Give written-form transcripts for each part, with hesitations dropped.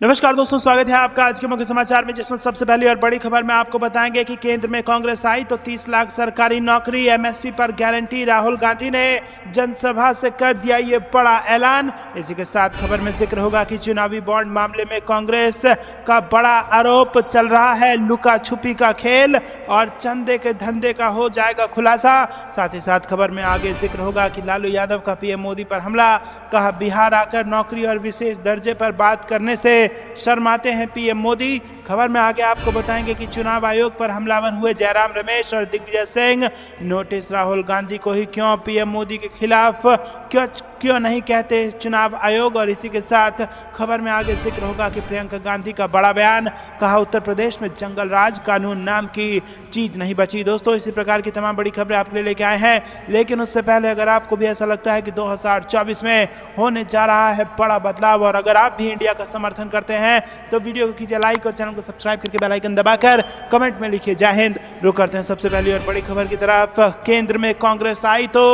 नमस्कार दोस्तों, स्वागत है आपका आज के मुख्य समाचार में, जिसमें सबसे पहली और बड़ी खबर में आपको बताएंगे कि केंद्र में कांग्रेस आई तो 30 लाख सरकारी नौकरी, एमएसपी पर गारंटी। राहुल गांधी ने जनसभा से कर दिया ये बड़ा ऐलान। इसी के साथ खबर में जिक्र होगा कि चुनावी बॉन्ड मामले में कांग्रेस का बड़ा आरोप चल रहा है, लुका छुपी का खेल और चंदे के धंधे का हो जाएगा खुलासा। साथ ही साथ खबर में आगे जिक्र होगा कि लालू यादव का पीएम मोदी पर हमला, कहा बिहार आकर नौकरी और विशेष दर्जे पर बात करने से शर्माते हैं पीएम मोदी। खबर में आगे आपको बताएंगे कि चुनाव आयोग पर हमलावर हुए जयराम रमेश और दिग्विजय सिंह। नोटिस राहुल गांधी को ही क्यों, पीएम मोदी के खिलाफ क्यों नहीं कहते चुनाव आयोग। और इसी के साथ खबर में आगे जिक्र होगा कि प्रियंका गांधी का बड़ा बयान, कहा उत्तर प्रदेश में जंगल राज, कानून नाम की चीज नहीं बची। दोस्तों, इसी प्रकार की तमाम बड़ी खबरें आपके लिए लेके आए हैं, लेकिन उससे पहले अगर आपको भी ऐसा लगता है कि 2024 में होने जा रहा है बड़ा बदलाव और अगर आप भी इंडिया का समर्थन करते हैं तो वीडियो को कीजिए लाइक और चैनल को सब्सक्राइब करके बेल आइकन दबाकर कमेंट में लिखिए जय हिंद। रुक करते हैं सबसे पहली और बड़ी खबर की तरफ। केंद्र में कांग्रेस आई तो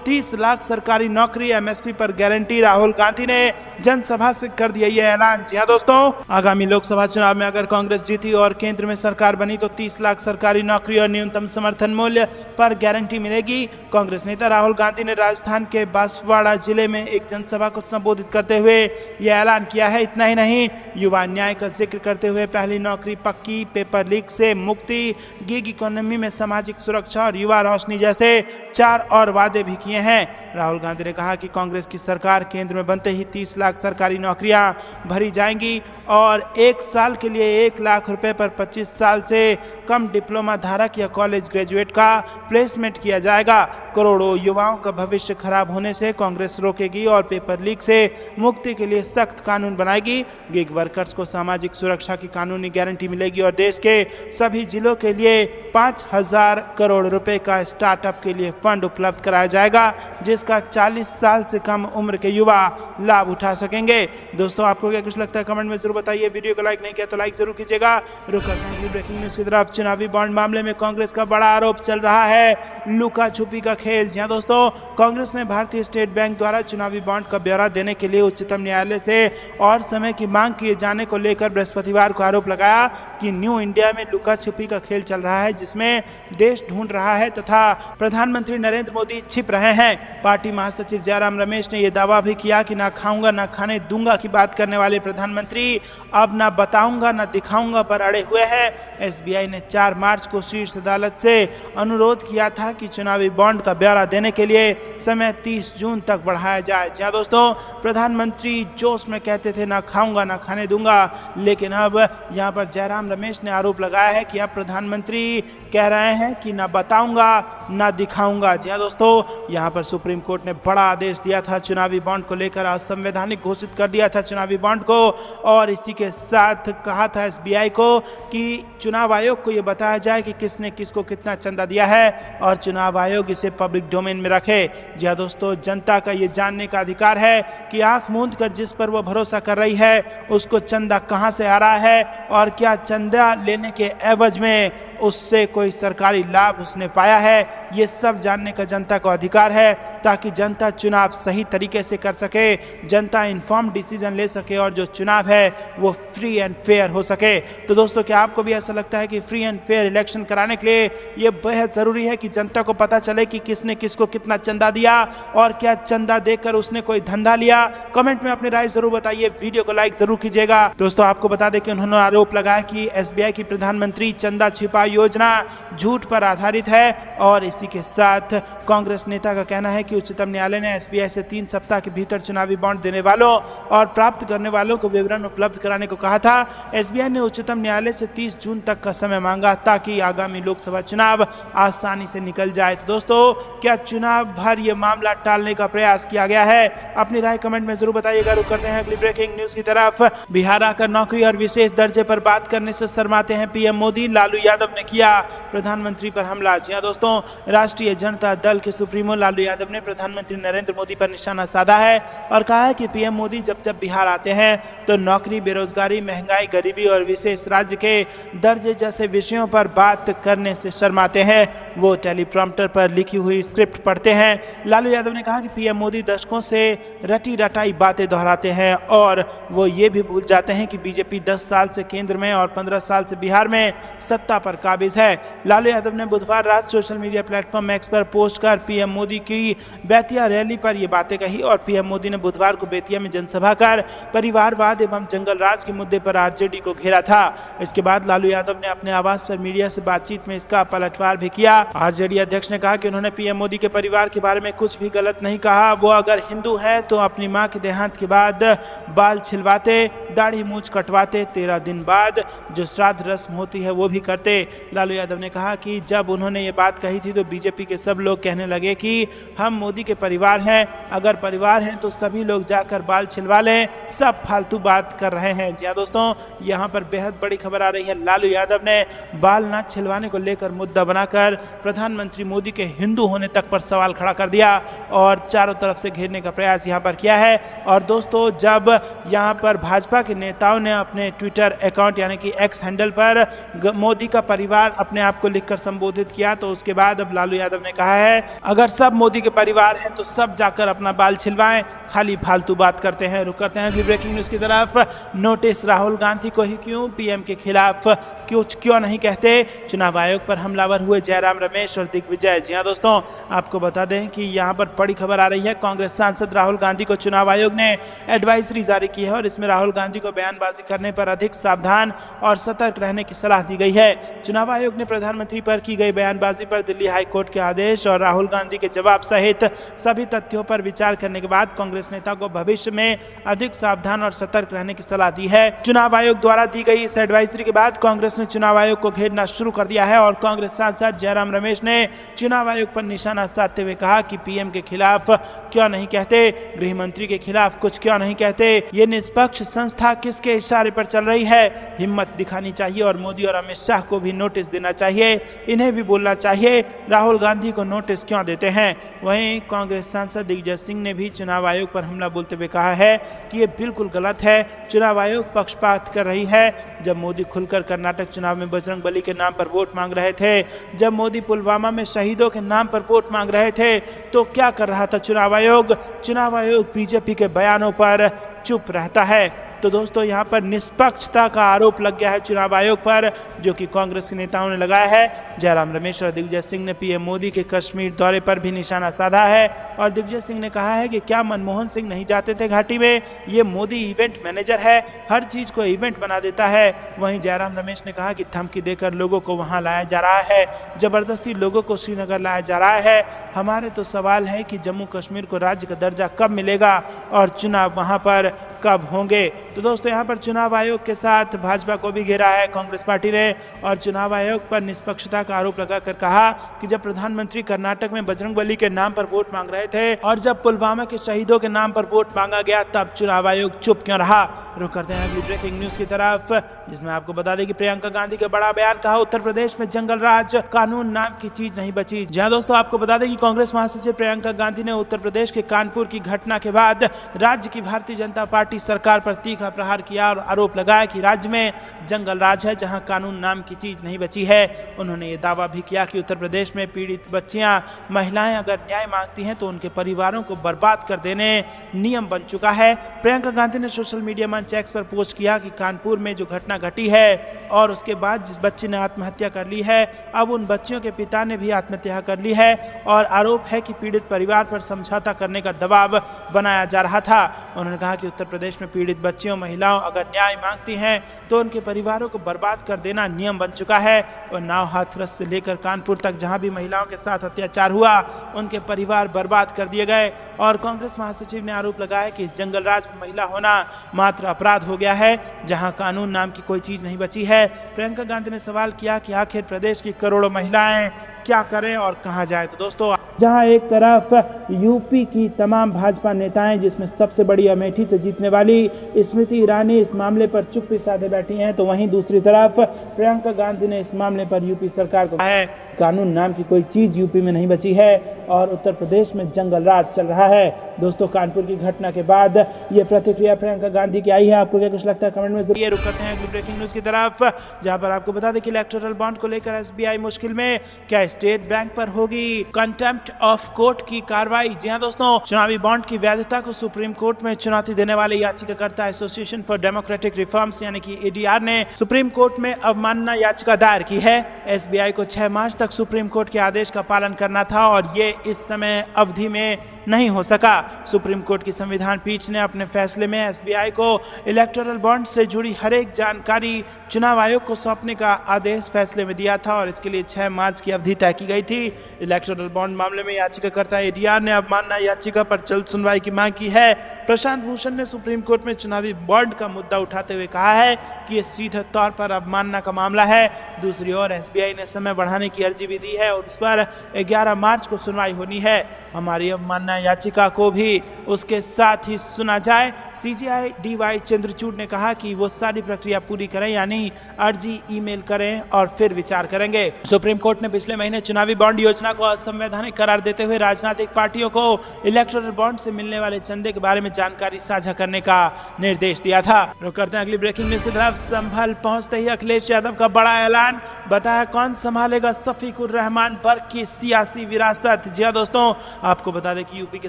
30 लाख सरकारी नौकरी, एमएसपी पर गारंटी। राहुल गांधी ने जनसभा से कर दिया ये ऐलान। जी हां दोस्तों, आगामी लोकसभा चुनाव में अगर कांग्रेस जीती और केंद्र में सरकार बनी तो 30 लाख सरकारी नौकरी और न्यूनतम समर्थन मूल्य पर गारंटी मिलेगी। कांग्रेस नेता राहुल गांधी ने राजस्थान के बांसवाड़ा जिले में एक जनसभा को संबोधित करते हुए यह ऐलान किया है। इतना ही नहीं, युवा न्याय का जिक्र करते हुए पहली नौकरी पक्की, पेपर लीक से मुक्ति, गिग इकोनॉमी में सामाजिक सुरक्षा और युवा रोशनी जैसे 4 और वादे भी किए हैं। राहुल गांधी ने कहा कि कांग्रेस की सरकार केंद्र में बनते ही 30 लाख सरकारी नौकरियां भरी जाएंगी और 1 साल के लिए 1 लाख रुपए पर 25 साल से कम डिप्लोमा धारक या कॉलेज ग्रेजुएट का प्लेसमेंट किया जाएगा। करोड़ों युवाओं का भविष्य खराब होने से कांग्रेस रोकेगी और पेपर लीक से मुक्ति के लिए सख्त कानून बनाएगी। गिग वर्कर्स को सामाजिक सुरक्षा की कानूनी गारंटी मिलेगी और देश के सभी जिलों के लिए 5000 करोड़ रुपए का स्टार्टअप के लिए फंड उपलब्ध कराया जाएगा, जिसका 40 साल से कम उम्र के युवा लाभ उठा सकेंगे। दोस्तों, आपको क्या कुछ लगता है कमेंट में जरूर बताइए। वीडियो को लाइक नहीं किया तो लाइक जरूर कीजिएगा। रुक करते हैं ब्रेकिंग न्यूज की तरफ। चुनावी बॉन्ड मामले में कांग्रेस का बड़ा आरोप चल रहा है, लुका छुपी का खेल। जी हां दोस्तों, कांग्रेस ने भारतीय स्टेट बैंक द्वारा चुनावी बॉन्ड का ब्यौरा देने के लिए उच्चतम न्यायालय से और समय की मांग किए जाने को लेकर बृहस्पतिवार को आरोप लगाया कि न्यू इंडिया में लुका छुपी का खेल चल रहा है, जिसमें देश ढूंढ रहा है तथा प्रधानमंत्री नरेंद्र मोदी छिप रहे हैं। पार्टी महासचिव जयराम रमेश ने यह दावा भी किया कि ना खाऊंगा ना खाने दूंगा की बात करने वाले प्रधानमंत्री अब ना बताऊंगा ना दिखाऊंगा पर अड़े हुए हैं। एसबीआई ने 4 मार्च को शीर्ष अदालत से अनुरोध किया था कि चुनावी बॉन्ड का ब्यौरा देने के लिए समय 30 जून तक बढ़ाया जाए। जहां दोस्तों, प्रधानमंत्री जोश में कहते थे ना खाऊंगा ना खाने दूंगा, लेकिन अब यहां पर जयराम रमेश ने आरोप लगाया है कि अब प्रधानमंत्री कह रहे हैं कि ना बताऊंगा ना दिखाऊंगा। जी हां दोस्तों, यहां पर सुप्रीम कोर्ट ने बड़ा आदेश दिया था, चुनावी बॉन्ड को लेकर असंवैधानिक घोषित कर दिया था चुनावी बॉन्ड को, और इसी के साथ कहा था एसबीआई को कि चुनाव आयोग को यह बताया जाए कि किसने किसको कितना चंदा दिया है और चुनाव आयोग इसे पब्लिक डोमेन में रखे। जी हां दोस्तों, जनता का ये जानने का अधिकार है कि आंख मूंद कर जिस पर वो भरोसा कर रही है उसको चंदा कहां से आ रहा है और क्या चंदा लेने के एवज में उससे कोई सरकारी लाभ उसने पाया है। ये सब जानने का जनता को अधिकार है, ताकि जनता चुनाव सही तरीके से कर सके, जनता इन्फॉर्म्ड डिसीजन ले सके और जो चुनाव है वो फ्री एंड फेयर हो सके। तो दोस्तों, क्या आपको भी ऐसा लगता है कि फ्री एंड फेयर इलेक्शन कराने के लिए ये बेहद जरूरी है कि जनता को पता चले कि किसने किसको कितना चंदा दिया और क्या चंदा देकर उसने कोई धंधा लिया? कमेंट में अपनी राय जरूर बताइए। वीडियो को लाइक जरूर कीजिएगा। दोस्तों, आपको बता दें कि उन्होंने आरोप लगाया कि एसबीआई की प्रधानमंत्री चंदा छिपा योजना झूठ पर आधारित है और इसी के साथ कांग्रेस नेता का कहना है कि उच्चतम न्यायालय ने एसबीआई से 3 सप्ताह के भीतर चुनावी बॉन्ड देने वालों और प्राप्त करने वालों को विवरण उपलब्ध कराने को कहा था। एसबीआई ने उच्चतम न्यायालय से 30 जून तक का समय मांगा ताकि आगामी लोकसभा चुनाव आसानी से निकल जाए। तो दोस्तों, क्या चुनाव भर ये मामला टालने का प्रयास किया गया है? अपनी राय कमेंट में जरूर बताइएगा। रुक करते हैं अगली ब्रेकिंग न्यूज की तरफ। बिहार आकर नौकरी और विशेष दर्जे पर बात करने से शर्माते हैं पीएम मोदी, लालू यादव ने किया प्रधानमंत्री पर हमला। जी हां दोस्तों, राष्ट्रीय जनता दल के सुप्रीमो लालू यादव ने प्रधानमंत्री नरेंद्र मोदी पर निशाना साधा है और कहा है कि पीएम मोदी जब बिहार आते हैं तो नौकरी, बेरोजगारी, महंगाई, गरीबी और विशेष राज्य के दर्जे जैसे विषयों पर बात करने से शर्माते हैं। वो टेलीप्रॉम्प्टर पर लिखी हुई स्क्रिप्ट पढ़ते हैं। लालू यादव ने कहा कि पीएम मोदी दशकों से रटी रटाई बातें दोहराते हैं और वो ये भी भूल जाते हैं कि बीजेपी 10 साल से केंद्र में और 15 साल से बिहार में सत्ता पर काबिज है। लालू यादव ने बुधवार रात सोशल मीडिया प्लेटफॉर्म एक्स पर पोस्ट कर पीएम मोदी की बेतिया रैली पर ये बातें कही और पीएम मोदी ने बुधवार को बेतिया में जनसभा कर परिवारवाद एवं जंगल राज के मुद्दे पर आरजेडी को घेरा था। इसके बाद लालू यादव ने अपने आवास पर मीडिया से बातचीत में इसका पलटवार भी किया। आरजेडी अध्यक्ष ने कहा कि उन्होंने पीएम मोदी के परिवार के बारे में कुछ भी गलत नहीं कहा। वो अगर हिंदू है तो अपनी मां के देहांत के बाद बाल छिलवाते, दाढ़ी मूंछ कटवाते, 13 दिन बाद जो श्राद्ध रस्म होती है वो भी करते। लालू यादव ने कहा कि जब उन्होंने ये बात कही थी तो बीजेपी के सब लोग कहने लगे कि हम मोदी के परिवार हैं, अगर परिवार हैं तो सभी लोग जाकर बाल छिलवा लें, सब फालतू बात कर रहे हैं। जी हाँ दोस्तों, यहाँ पर बेहद बड़ी खबर आ रही है। लालू यादव ने बाल ना छिलवाने को लेकर मुद्दा बनाकर प्रधानमंत्री मोदी के हिंदू होने तक पर सवाल खड़ा कर दिया और चारों तरफ से घेरने का प्रयास यहाँ पर किया है। और दोस्तों, जब यहाँ पर भाजपा के नेताओं ने अपने ट्विटर अकाउंट यानी कि एक्स हैंडल पर मोदी का परिवार अपने आप को लिखकर संबोधित किया तो उसके बाद अब लालू यादव ने कहा है अगर सब मोदी के परिवार हैं तो सब जाकर अपना बाल छिलवाएं, खाली फालतू बात करते हैं। रुक करते हैं अगली ब्रेकिंग न्यूज की तरफ। नोटिस राहुल गांधी को ही क्यों, पीएम के खिलाफ क्यों नहीं कहते। चुनाव आयोग पर हमलावर हुए जयराम रमेश और दिग्विजय। जी हाँ दोस्तों, आपको बता दें कि यहाँ पर बड़ी खबर आ रही है। कांग्रेस सांसद राहुल गांधी को चुनाव आयोग ने एडवाइजरी जारी की है और इसमें राहुल गांधी को बयानबाजी करने पर अधिक सावधान और सतर्क रहने की सलाह दी गई है। चुनाव आयोग ने प्रधानमंत्री पर की गई बयानबाजी पर दिल्ली हाईकोर्ट के आदेश और राहुल गांधी के जवाब सहित सभी तथ्यों पर विचार करने के बाद कांग्रेस नेता को भविष्य में अधिक सावधान और सतर्क रहने की सलाह दी है। चुनाव आयोग द्वारा दी गई इस एडवाइजरी के बाद कांग्रेस ने चुनाव आयोग को घेरना शुरू कर दिया है और कांग्रेस सांसद जयराम रमेश ने चुनाव आयोग पर निशाना साधते हुए कहा कि पीएम के खिलाफ क्यों नहीं कहते, गृह मंत्री के खिलाफ कुछ क्यों नहीं कहते, ये निष्पक्ष संस्था किसके इशारे पर चल रही है। हिम्मत दिखानी चाहिए और मोदी और अमित शाह को भी नोटिस देना चाहिए, इन्हें भी बोलना चाहिए राहुल गांधी को नोटिस क्यों देते हैं। वहीं कांग्रेस सांसद दिग्विजय सिंह ने भी चुनाव आयोग पर हमला बोलते हुए कहा है कि ये बिल्कुल गलत है, चुनाव आयोग पक्षपात कर रही है। जब मोदी खुलकर कर्नाटक चुनाव में बजरंग बली के नाम पर वोट मांग रहे थे, जब मोदी पुलवामा में शहीदों के नाम पर वोट मांग रहे थे तो क्या कर रहा था चुनाव आयोग। चुनाव आयोग बीजेपी के बयानों पर चुप रहता है। तो दोस्तों, यहाँ पर निष्पक्षता का आरोप लग गया है चुनाव आयोग पर, जो कि कांग्रेस के नेताओं ने लगाया है। जयराम रमेश और दिग्विजय सिंह ने पीएम मोदी के कश्मीर दौरे पर भी निशाना साधा है और दिग्विजय सिंह ने कहा है कि क्या मनमोहन सिंह नहीं जाते थे घाटी में, ये मोदी इवेंट मैनेजर है, हर चीज को इवेंट बना देता है। वहीं जयराम रमेश ने कहा कि धमकी देकर लोगों को वहां लाया जा रहा है, जबरदस्ती लोगों को श्रीनगर लाया जा रहा है। हमारे तो सवाल है कि जम्मू कश्मीर को राज्य का दर्जा कब मिलेगा और चुनाव वहां पर कब होंगे। तो दोस्तों, यहाँ पर चुनाव आयोग के साथ भाजपा को भी घेरा है कांग्रेस पार्टी ने और चुनाव आयोग पर निष्पक्षता का आरोप लगाकर कहा कि जब प्रधानमंत्री कर्नाटक में बजरंग बली के नाम पर वोट मांग रहे थे और जब पुलवामा के शहीदों के नाम पर वोट मांगा गया तब चुनाव आयोग चुप क्यों रहा। रुक करते हैं अगली ब्रेकिंग न्यूज की तरफ, जिसमें आपको बता दें कि प्रियंका गांधी का बड़ा बयान, कहा उत्तर प्रदेश में जंगल राज, कानून नाम की चीज नहीं बची। जहां दोस्तों, आपको बता दें कि कांग्रेस महासचिव प्रियंका गांधी ने उत्तर प्रदेश के कानपुर की घटना के बाद राज्य की भारतीय जनता पार्टी सरकार पर तीखा प्रहार किया और आरोप लगाया कि राज्य में जंगल राज है जहां कानून नाम की चीज नहीं बची है। उन्होंने ये दावा भी किया कि उत्तर प्रदेश में पीड़ित बच्चियां, महिलाएं अगर न्याय मांगती हैं तो उनके परिवारों को बर्बाद कर देने नियम बन चुका है। प्रियंका गांधी ने सोशल मीडिया मंच एक्स पर पोस्ट किया कि कानपुर में जो घटना घटी है और उसके बाद जिस बच्ची ने आत्महत्या कर ली है, अब उन बच्चियों के पिता ने भी आत्महत्या कर ली है और आरोप है कि पीड़ित परिवार पर समझौता करने का दबाव बनाया जा रहा था। उन्होंने कहा कि उत्तर प्रदेश में पीड़ित बच्चियों, महिलाओं अगर न्याय मांगती हैं तो उनके परिवारों को बर्बाद कर देना नियम बन चुका है। और नाव हाथरस से लेकर कानपुर तक जहां भी महिलाओं के साथ अत्याचार हुआ, उनके परिवार बर्बाद कर दिए गए। और कांग्रेस महासचिव ने आरोप लगाया कि इस जंगल राज में महिला होना मात्र अपराध हो गया है जहां कानून नाम की कोई चीज नहीं बची है। प्रियंका गांधी ने सवाल किया कि आखिर प्रदेश की करोड़ों महिलाएं क्या करें और कहां जाएं। तो दोस्तों, जहां एक तरफ यूपी की तमाम भाजपा नेताएं, जिसमें सबसे बड़ी अमेठी से जीतने वाली स्मृति ईरानी इस मामले पर चुप्पी साधे बैठी हैं, तो वहीं दूसरी तरफ प्रियंका गांधी ने इस मामले पर यूपी सरकार को कहा है कानून नाम की कोई चीज यूपी में नहीं बची है और उत्तर प्रदेश में जंगल राज चल रहा है। दोस्तों कानपुर की घटना के बाद ये प्रतिक्रिया प्रियंका गांधी की आई है। आपको क्या कुछ लगता है कमेंट में जरूर। रुक करते हैं अगली ब्रेकिंग न्यूज की तरफ, जहां पर आपको बता दें कि इलेक्टोरल बॉन्ड को लेकर एसबीआई मुश्किल में, क्या स्टेट बैंक पर होगी कंटेम्प्ट ऑफ कोर्ट की कार्रवाई। जी हां दोस्तों, चुनावी बॉन्ड की वैधता को सुप्रीम कोर्ट में चुनौती देने वाले याचिकाकर्ता एसोसिएशन फॉर डेमोक्रेटिक रिफॉर्म्स यानी कि एडीआर ने सुप्रीम कोर्ट में अवमानना याचिका दायर की है। एसबीआई को 6 मार्च तक सुप्रीम कोर्ट के आदेश का पालन करना था और ये इस समय अवधि में नहीं हो सका। सुप्रीम कोर्ट की संविधान पीठ ने अपने फैसले में एसबीआई को इलेक्टोरल बॉन्ड से जुड़ी हर एक जानकारी चुनाव आयोग को सौंपने का आदेश फैसले में दिया था और इसके लिए 6 मार्च की अवधि तय की गई थी। इलेक्टोरल बॉन्ड मामले में याचिकाकर्ता एडीआर ने अवमानना याचिका पर जल्द सुनवाई की मांग की है। प्रशांत भूषण ने सुप्रीम कोर्ट में चुनावी बॉन्ड का मुद्दा उठाते हुए कहा है कि यह सीधे तौर पर अवमानना का मामला है। दूसरी ओर एसबीआई ने समय बढ़ाने की अर्जी भी दी है और उस पर 11 मार्च को सुनवाई होनी है। हमारी अवमानना याचिका को भी उसके साथ ही सुना जाए। सीजीआई डीवाई चंद्रचूड़ ने कहा कि वो सारी प्रक्रिया पूरी करें, यानी अर्जी ईमेल करें और फिर विचार करेंगे। सुप्रीम कोर्ट ने पिछले महीने चुनावी बॉन्ड योजना को असंवैधानिक करार देते हुए राजनीतिक पार्टियों को इलेक्टोरल बॉन्ड से मिलने वाले चंदे के बारे में जानकारी साझा करने का निर्देश दिया था। रुक करते हैं अगली ब्रेकिंग न्यूज की तरफ। संभल पहुंचते ही अखिलेश यादव का बड़ा ऐलान, बताया कौन संभालेगा शफीकुर रहमान बर्क की सियासी विरासत। जी हां दोस्तों, आपको बता दें कि यूपी के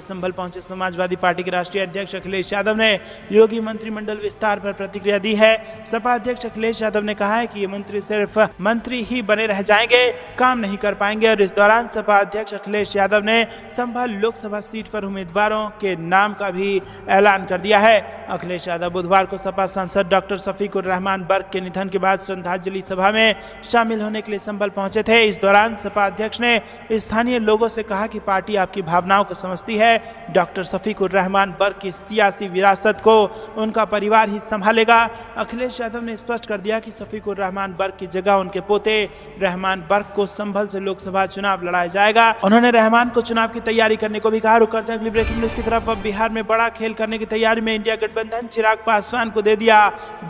संभल पहुंचे समाजवादी पार्टी के राष्ट्रीय अध्यक्ष अखिलेश यादव ने योगी मंत्रिमंडल विस्तार पर प्रतिक्रिया दी है। सपा अध्यक्ष अखिलेश यादव ने कहा है कि ये मंत्री सिर्फ मंत्री ही बने रह जाएंगे, काम नहीं कर पाएंगे और इस दौरान सपा अध्यक्ष अखिलेश यादव ने संभल लोकसभा सीट पर उम्मीदवारों के नाम का भी ऐलान कर दिया है। अखिलेश यादव बुधवार को सपा सांसद डॉक्टर शफीकुर रहमान बर्क के निधन के बाद श्रद्धांजलि सभा में शामिल होने के लिए संभल पहुंचे थे। इस दौरान सपा अध्यक्ष ने स्थानीय लोगों से कहा कि पार्टी आपकी भावनाओं को समझती है। डॉक्टर शफीकुर रहमान बर्क की सियासी विरासत को उनका परिवार ही संभालेगा। अखिलेश यादव ने स्पष्ट कर दिया कि शफीकुर रहमान बर्क की जगह उनके पोते रहमान बर्क को संभल से लोकसभा चुनाव लड़ाया जाएगा। उन्होंने रहमान को चुनाव की तैयारी करने को भी कहा। रुक करते हैं अगली ब्रेकिंग न्यूज की तरफ। अब बिहार में बड़ा खेल करने की तैयारी में इंडिया गठबंधन चिराग पासवान को दे दिया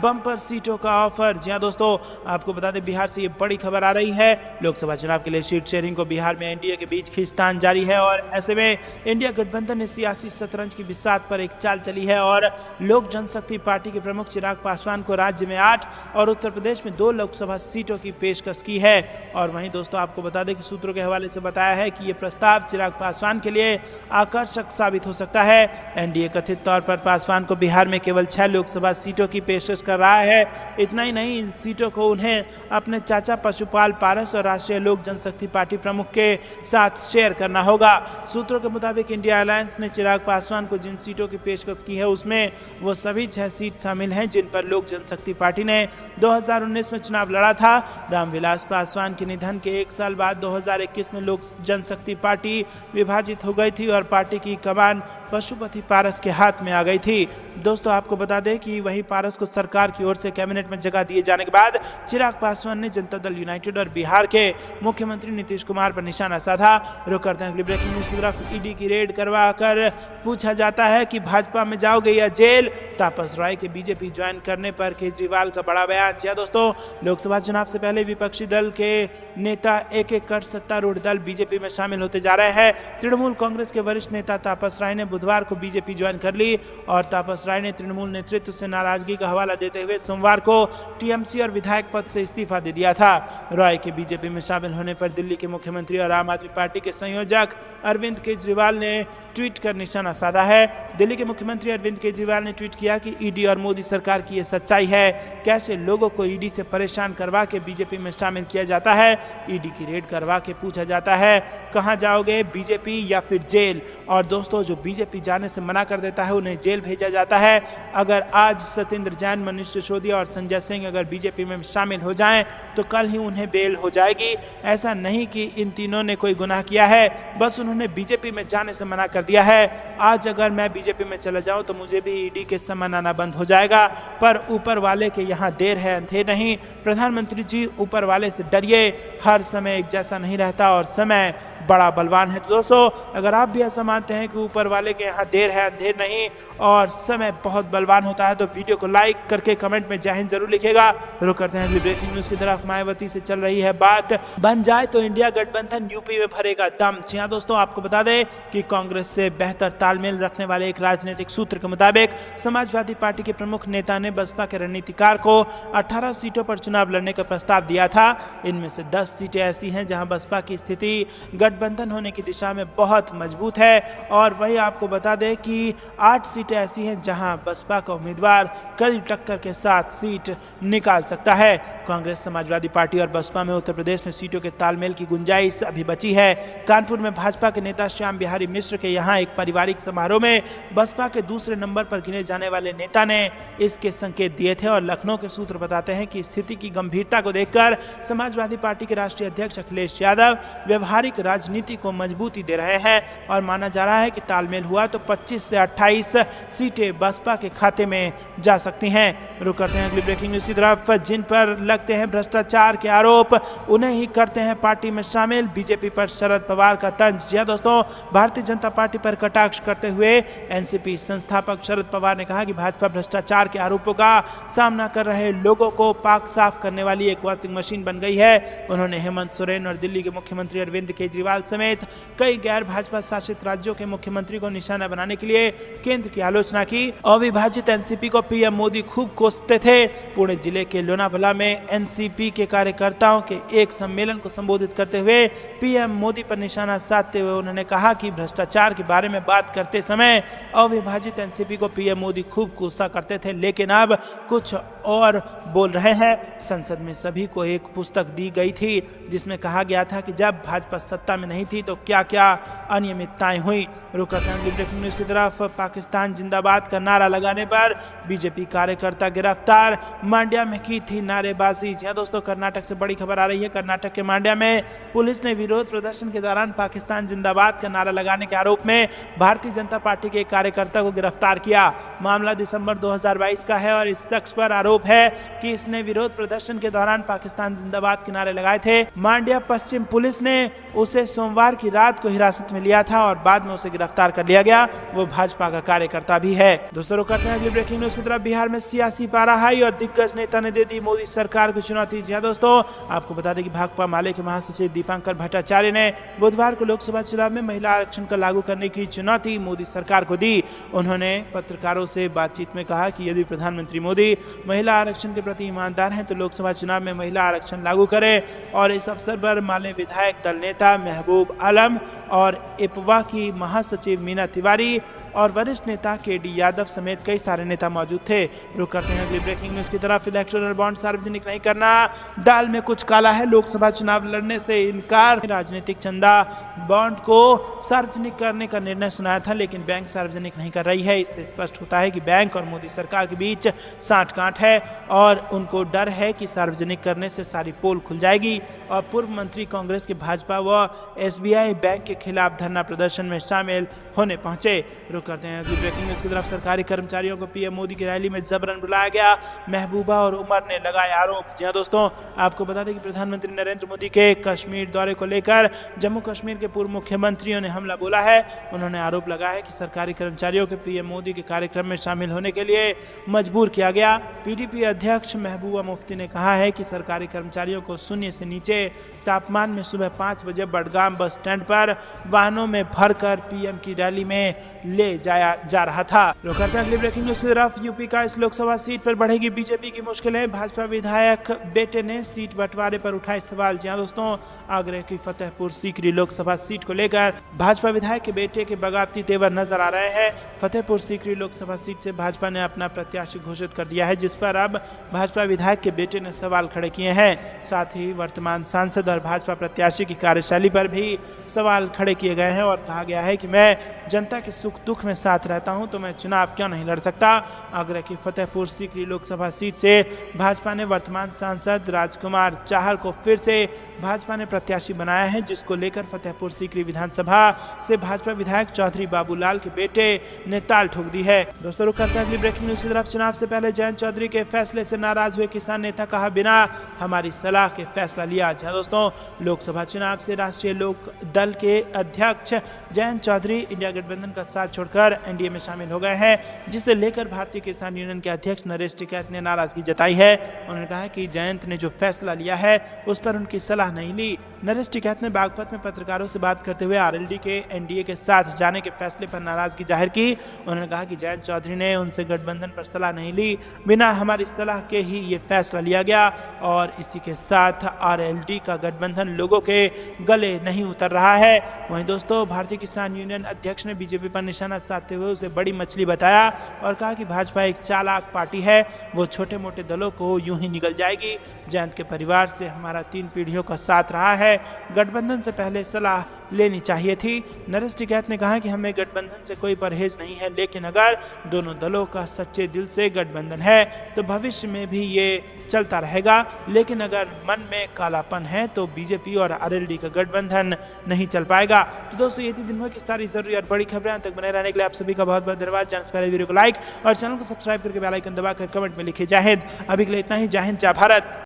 बम्पर सीटों का ऑफर। जी हां दोस्तों, आपको बता दें बिहार से ये बड़ी खबर आ रही है। लोकसभा चुनाव के लिए सीट शेयरिंग को बिहार में एनडीए के बीच खींचतान जारी है और ऐसे में इंडिया गठबंधन ने सियासी शतरंज की बिसात पर एक चाल चली है और लोक जनशक्ति पार्टी के प्रमुख चिराग पासवान को राज्य में 8 और उत्तर प्रदेश में 2 लोकसभा सीटों की पेशकश की है। और वहीं दोस्तों आपको बता दें कि सूत्रों के हवाले से बताया है कि ये प्रस्ताव चिराग पासवान के लिए आकर्षक साबित हो सकता है। एनडीए कथित तौर पर पासवान को बिहार में केवल 6 लोकसभा सीटों की पेशकश कर रहा है। इतना ही नहीं, इन सीटों को उन्हें अपने चाचा पशुपाल पारस और राष्ट्रीय लोक जनशक्ति पार्टी प्रमुख के साथ शेयर करना होगा। सूत्रों के मुताबिक इंडिया अलायंस ने चिराग पासवान को जिन सीटों की पेशकश की है उसमें वो सभी 6 सीट शामिल हैं जिन पर लोक जनशक्ति पार्टी ने 2019 में चुनाव लड़ा था। रामविलास पासवान के निधन के 1 साल बाद 2021 में लोक जनशक्ति पार्टी विभाजित हो गई थी और पार्टी की कमान पशुपति पारस के हाथ में आ गई थी। दोस्तों आपको बता दें कि वही पारस को सरकार की ओर से कैबिनेट में जगह दिए जाने के बाद चिराग पासवान ने जनता दल यूनाइटेड और बिहार के मुख्यमंत्री नीतीश कुमार पर निशाना साधा। रुक करते हैं अगली ब्रेकिंग न्यूज की तरफ। ईडी की रेड करवा कर पूछा जाता है कि भाजपा में जाओगे या जेल। तापस राय के बीजेपी ज्वाइन करने पर केजरीवाल का बड़ा बयान। जी दोस्तों, लोकसभा चुनाव से पहले विपक्षी दल के नेता एक एक कर सत्तारूढ़ दल बीजेपी में शामिल होते जा रहे हैं। तृणमूल कांग्रेस के वरिष्ठ नेता तापस राय ने बुधवार को बीजेपी ज्वाइन कर ली और तापस राय ने तृणमूल नेतृत्व से नाराजगी का हवाला देते हुए सोमवार को टीएमसी और विधायक पद से इस्तीफा दे दिया था। रॉय के बीजेपी में शामिल होने पर दिल्ली के मुख्यमंत्री और आम आदमी पार्टी के संयोजक अरविंद केजरीवाल ने ट्वीट कर निशाना साधा है। दिल्ली के मुख्यमंत्री अरविंद केजरीवाल ने ट्वीट किया कि ईडी और मोदी सरकार की ये सच्चाई है। कैसे लोगों को ईडी से परेशान करवा के बीजेपी में शामिल किया जाता है। ईडी की रेड करवा के पूछा जाता है कहां जाओगे, बीजेपी या फिर जेल। और दोस्तों जो बीजेपी जाने से मना कर देता है उन्हें जेल भेजा जाता है। अगर आज सत्येंद्र जैन, मनीष सिसोदिया और संजय सिंह अगर बीजेपी में शामिल हो जाएं तो कल ही उन्हें बेल हो जाएगी। ऐसा नहीं कि इन तीनों ने कोई गुनाह किया है, बस उन्होंने बीजेपी में जाने से मना कर दिया है। आज अगर मैं बीजेपी में चला जाऊं तो मुझे भी ईडी के समन आना बंद हो जाएगा। पर ऊपर वाले के यहाँ देर है अंधेर नहीं। प्रधानमंत्री जी ऊपर वाले से डरिए, हर समय एक जैसा नहीं रहता और समय बड़ा बलवान है। तो दोस्तों अगर आप भी ऐसा मानते हैं कि ऊपर वाले के यहाँ देर है अंधेर नहीं और समय बहुत बलवान होता है तो वीडियो को लाइक करके कमेंट में जय हिंद जरूर लिखेगा। रुक करते हैं ब्रेकिंग न्यूज की तरफ। मायावती से चल रही है बात, बन जाए तो इंडिया गठबंधन यूपी में भरेगा दम। जी हाँ दोस्तों, आपको बता दें कि कांग्रेस से बेहतर तालमेल रखने वाले एक राजनीतिक सूत्र के मुताबिक समाजवादी पार्टी के प्रमुख नेता ने बसपा के रणनीतिकार को 18 सीटों पर चुनाव लड़ने का प्रस्ताव दिया था। इनमें से 10 सीटें ऐसी हैं जहां बसपा की स्थिति गठबंधन होने की दिशा में बहुत मजबूत है और वहीं आपको बता दें कि 8 सीटें ऐसी हैं जहां बसपा का उम्मीदवार कड़ी टक्कर के साथ सीट निकाल सकता है। कांग्रेस, समाजवादी पार्टी और बसपा में उत्तर प्रदेश में सीटों के तालमेल की गुंजाइश अभी बची है। कानपुर में भाजपा के नेता श्याम बिहारी मिश्र के यहां एक पारिवारिक समारोह में बसपा के दूसरे नंबर पर गिने जाने वाले नेता ने इसके संकेत दिए थे और लखनऊ के सूत्र बताते हैं कि स्थिति की गंभीरता को देखकर समाजवादी पार्टी के राष्ट्रीय अध्यक्ष अखिलेश यादव व्यवहारिक राजनीति को मजबूती दे रहे हैं और माना जा रहा है कि तालमेल हुआ तो 25 से 28 सीटें बसपा के खाते में जा सकती हैं। रुक करते हैं अगली ब्रेकिंग न्यूज की तरफ। जिन पर लगते हैं भ्रष्टाचार के आरोप उन्हें ही करते हैं पार्टी में शामिल, बीजेपी पर शरद पवार का तंज। जी हां दोस्तों, भारतीय जनता पार्टी पर कटाक्ष करते हुए एनसीपी संस्थापक शरद पवार ने कहा कि भाजपा भ्रष्टाचार के आरोपों का सामना कर रहे लोगों को पाक साफ करने वाली एक वॉशिंग मशीन बन गई है। उन्होंने हेमंत सोरेन और दिल्ली के मुख्यमंत्री अरविंद केजरीवाल समेत कई गैर भाजपा शासित राज्यों के मुख्यमंत्री को निशाना बनाने के लिए केंद्र की आलोचना की। अविभाजित एनसीपी को पीएम मोदी खूब कोसते थे। पुणे जिले के लोनावाला में एनसीपी के कार्यकर्ताओं के एक सम्मेलन को संबोधित करते हुए पीएम मोदी पर निशाना साधते हुए उन्होंने कहा कि भ्रष्टाचार के बारे में बात करते समय अविभाजित एनसीपी को पीएम मोदी खूब कोसा करते थे, लेकिन अब कुछ और बोल रहे हैं। संसद में सभी को एक पुस्तक दी गई थी जिसमें कहा गया था कि जब भाजपा सत्ता में नहीं थी तो क्या क्या अनियमितताएं हुई। रुक करते हैं ब्रेकिंग न्यूज की तरफ। पाकिस्तान जिंदाबाद का नारा लगाने पर बीजेपी कार्यकर्ता गिरफ्तार, मांड्या में की थी नारेबाजी। जी हां दोस्तों, कर्नाटक से बड़ी खबर आ रही है। कर्नाटक के मांड्या में पुलिस ने विरोध प्रदर्शन के दौरान पाकिस्तान जिंदाबाद का नारा लगाने के आरोप में भारतीय जनता पार्टी के एक कार्यकर्ता को गिरफ्तार किया। मामला दिसंबर 2022 का है और इस शख्स पर आरोप है कि इसने विरोध प्रदर्शन के दौरान पाकिस्तान जिंदाबाद के नारे लगाए थे। मांड्या पश्चिम पुलिस ने उसे सोमवार की रात को हिरासत में लिया था और बाद में उसे गिरफ्तार कर लिया गया। वो भाजपा का कार्यकर्ता भी है। दोस्तों रुक करते हैं अगली ब्रेकिंग न्यूज की तरफ। बिहार में सियासी पारा हाई और दिग्गज नेता ने दे दी मोदी सरकार को चुनौती। जी हां दोस्तों, आपको बता दें कि भाकपा माले के महासचिव दीपांकर भट्टाचार्य ने बुधवार को लोकसभा चुनाव में महिला आरक्षण का लागू करने की चुनौती मोदी सरकार को दी। उन्होंने पत्रकारों से बातचीत में कहा कि यदि प्रधानमंत्री मोदी महिला आरक्षण के प्रति ईमानदार हैं तो लोकसभा चुनाव में महिला आरक्षण लागू करें। और इस अवसर पर माले विधायक दल नेता महबूब आलम और इपवा की महासचिव मीना तिवारी और वरिष्ठ नेता केडी यादव समेत कई सारे नेता मौजूद थे। रुक करते हैं अगली ब्रेकिंग न्यूज की तरफ। इलेक्टोरल बॉन्ड सार्वजनिक नहीं करना, दाल में कुछ काला है, लोकसभा चुनाव लड़ने से इनकार। राजनीतिक चंदा बॉन्ड को सार्वजनिक करने का निर्णय सुनाया था लेकिन बैंक सार्वजनिक नहीं कर रही है। इससे स्पष्ट होता है कि बैंक और मोदी सरकार के बीच साठ-गांठ है और उनको डर है कि सार्वजनिक करने से सारी पोल खुल जाएगी। और पूर्व मंत्री कांग्रेस के भाजपा व एसबीआई बैंक के खिलाफ धरना प्रदर्शन में शामिल होने पहुंचे। रुक करते हैं अगली ब्रेकिंग न्यूज की तरफ। सरकारी कर्मचारियों को पीएम मोदी की रैली में जबरन बुलाया गया, महबूबा और उमर ने लगाए आरोप। जी हां दोस्तों, आपको बता दें कि प्रधानमंत्री नरेंद्र मोदी के कश्मीर दौरे को लेकर जम्मू कश्मीर के पूर्व मुख्यमंत्रियों ने हमला बोला है। उन्होंने आरोप लगाया है कि सरकारी कर्मचारियों के पीएम मोदी के कार्यक्रम में शामिल होने के लिए मजबूर किया गया। पीडीपी अध्यक्ष महबूबा मुफ्ती ने कहा है कि सरकारी कर्मचारियों को शून्य से नीचे तापमान में सुबह 5 बजे बडगाम बस स्टैंड पर वाहनों में भरकर पीएम की रैली में ले जाया जा रहा था। अगली ब्रेकिंग न्यूज की तरफ। यूपी का इस लोकसभा सीट पर बढ़ेगी बीजेपी की मुश्किलें, भाजपा विधायक बेटे ने सीट बंटवारे पर उठाए सवाल। जी हां दोस्तों, आगरा की फतेहपुर सीकरी लोकसभा सीट को लेकर भाजपा विधायक के बेटे के बगावती तेवर नजर आ रहे हैं। फतेहपुर सीकरी लोकसभा सीट से भाजपा ने अपना प्रत्याशी घोषित कर दिया है, जिस पर अब भाजपा विधायक के बेटे ने सवाल खड़े किए हैं। साथ ही वर्तमान सांसद और भाजपा प्रत्याशी की कार्यशैली पर भी सवाल खड़े किए गए हैं और कहा गया है कि मैं जनता के सुख दुख में साथ रहता हूं तो मैं चुनाव क्यों नहीं लड़ सकता। आगरा की फतेहपुर सीकरी लोकसभा सीट से भाजपा ने वर्तमान सांसद राजकुमार चाहर को फिर से भाजपा ने प्रत्याशी बनाया है, जिसको लेकर फतेहपुर सीकरी विधानसभा से भाजपा विधायक चौधरी बाबूलाल के बेटे ने ताल ठोक दी है। दोस्तों रुक करते हैं अगली ब्रेकिंग न्यूज की तरफ। चुनाव से पहले जयंत चौधरी के फैसले से नाराज हुए किसान नेता कहा बिना हमारी सलाह के फैसला लिया। जी दोस्तों, लोकसभा चुनाव से राष्ट्रीय लोक दल के अध्यक्ष जयंत चौधरी इंडिया गठबंधन का साथ छोड़कर एनडीए में शामिल हो गए हैं, जिसे लेकर भारतीय किसान यूनियन के अध्यक्ष नरेश टिकैत ने नाराजगी जताई है। उन्होंने कहा कि जयंत ने जो फैसला लिया है उस पर उनकी सलाह नहीं ली। नरेश टिकैत ने बागपत में पत्रकारों से बात करते हुए आरएलडी के एनडीए के साथ जाने के फैसले पर नाराजगी जाहिर की। उन्होंने कहा कि जयंत चौधरी ने उनसे गठबंधन पर सलाह नहीं ली, बिना हमारी सलाह के ही ये फैसला लिया गया और इसी के साथ आरएलडी का गठबंधन लोगों के गले नहीं उतर रहा है। वहीं दोस्तों, भारतीय किसान यूनियन अध्यक्ष ने बीजेपी पर निशाना साधते हुए उसे बड़ी मछली बताया और कहा कि भाजपा एक चालाक पार्टी है, वो छोटे मोटे दलों को यूं ही निगल जाएगी। जयंत के परिवार से हमारा 3 पीढ़ियों का साथ रहा है, गठबंधन से पहले सलाह लेनी चाहिए थी। नरेश टिकैत ने कहा कि हमें गठबंधन से कोई परहेज नहीं है, लेकिन अगर दोनों दलों का सच्चे दिल से गठबंधन है तो भविष्य में भी ये चलता रहेगा, लेकिन अगर मन में कालापन है तो बीजेपी और आरएलडी का गठबंधन नहीं चल पाएगा। तो दोस्तों, ये थी दिन भर की सारी जरूरी और बड़ी खबरें। तक बने रहने के लिए आप सभी का बहुत बहुत धन्यवाद। चैनल से पहले वीडियो को लाइक और चैनल को सब्सक्राइब करके बेल आइकन दबाकर कमेंट में लिखिए जय हिंद। अभी के लिए इतना ही। जय हिंद, जय भारत।